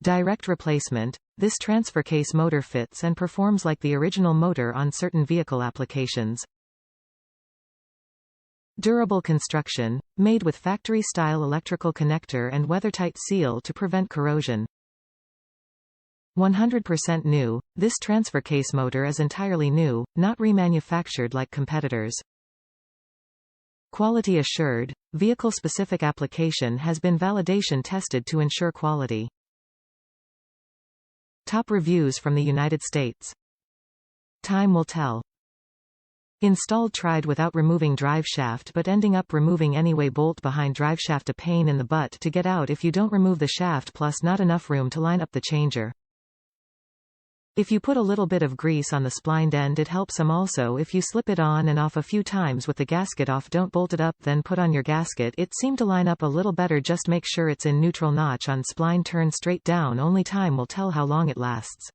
Direct replacement. This transfer case motor fits and performs like the original motor on certain vehicle applications. Durable construction, made with factory-style electrical connector and weathertight seal to prevent corrosion. 100% new. This transfer case motor is entirely new, not remanufactured like competitors. Quality assured. Vehicle-specific application has been validation tested to ensure quality. Top reviews from the United States. Time will tell. Installed, tried without removing driveshaft but ending up removing anyway. Bolt behind driveshaft, a pain in the butt to get out if you don't remove the shaft, plus not enough room to line up the changer. If you put a little bit of grease on the splined end it helps some. Also, if you slip it on and off a few times with the gasket off, don't bolt it up then put on your gasket, it seemed to line up a little better. Just make sure it's in neutral. Notch on spline, turn straight down. Only time will tell how long it lasts.